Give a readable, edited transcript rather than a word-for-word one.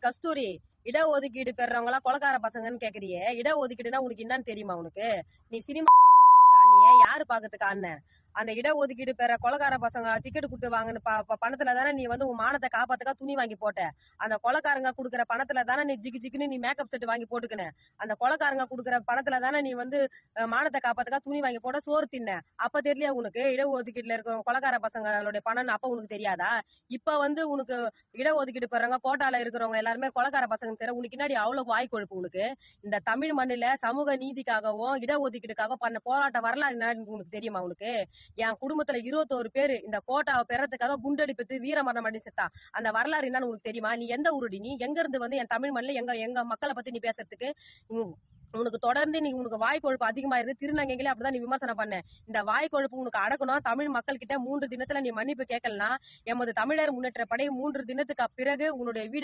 கஸ்தூரி, இடஒதுக்கீடு பெறவங்களா கொலகார பசங்கன்னு கேக்குறியே, இடஒதுக்கீடுனா உனக்கு என்னன்னு தெரியுமா உனக்கு? நீ சினிமா யாரு பாக்கிறதுக்கு ஆன? அந்த இடஒதுக்கீடு பெற கொலகார பசங்க டிக்கெட் கொடுத்து வாங்கின பணத்துல தானே நீ வந்து உன் மானத்தை காப்பாத்துக்கா துணி வாங்கி போட்ட. அந்த கொலக்காரங்க குடுக்கற பணத்துல தானே நீ ஜிக்குன்னு நீ மேக்கப் செட் வாங்கி போட்டுக்கின. அந்த கொலக்காரங்க குடுக்கற பணத்துல தானே நீ வந்து மானத்தை காப்பாத்துக்கா துணி வாங்கி போட சோறு தின்ன. அப்ப தெரியலையா உனக்கு இடஒதுக்கீட்டுல இருக்க கொலகார பசங்களுடைய பணம் அப்ப உனக்கு தெரியாதா? இப்ப வந்து உனக்கு இடஒதுக்கீடு பெறவங்க கோட்டால இருக்கிறவங்க எல்லாருமே கொலகார பசங்க தெரிய உனக்கு பின்னாடி அவ்வளவு வாய் கொழுப்பு உனக்கு. இந்த தமிழ் மண்ணில சமூக நீதிக்காகவும் இடஒதுக்கீடுக்காகவும் பண்ண போராட்ட வரலாறு என்னன்னு உனக்கு தெரியுமா உனக்கு? என் குடும்பத்துல 21 பேரு இந்த கோட்டாவை பெறத்துக்காக குண்டடிப்பது வீரமரணம் அடி செத்தா. அந்த வரலாறு என்னன்னு உனக்கு தெரியுமா? நீ எந்த ஊருடி? நீ எங்க இருந்து வந்து என் தமிழ் மண்ணில எங்க மக்களை பத்தி நீ பேசுறதுக்கு? உனக்கு தொடர்ந்து நீ உனக்கு வாய் கொழுப்பு அதிகமா இருக்கு. திருநங்கைகளே அப்படிதான் நீ விமர்சனம் பண்ண. இந்த வாய் கொழுப்பு உனக்கு அடக்கணும். தமிழ் மக்கள் கிட்ட 3 தினத்துல நீ மன்னிப்பு கேட்கலனா எமது தமிழர் முன்னேற்ற படை 3 தினத்துக்கு பிறகு உன்னுடைய வீட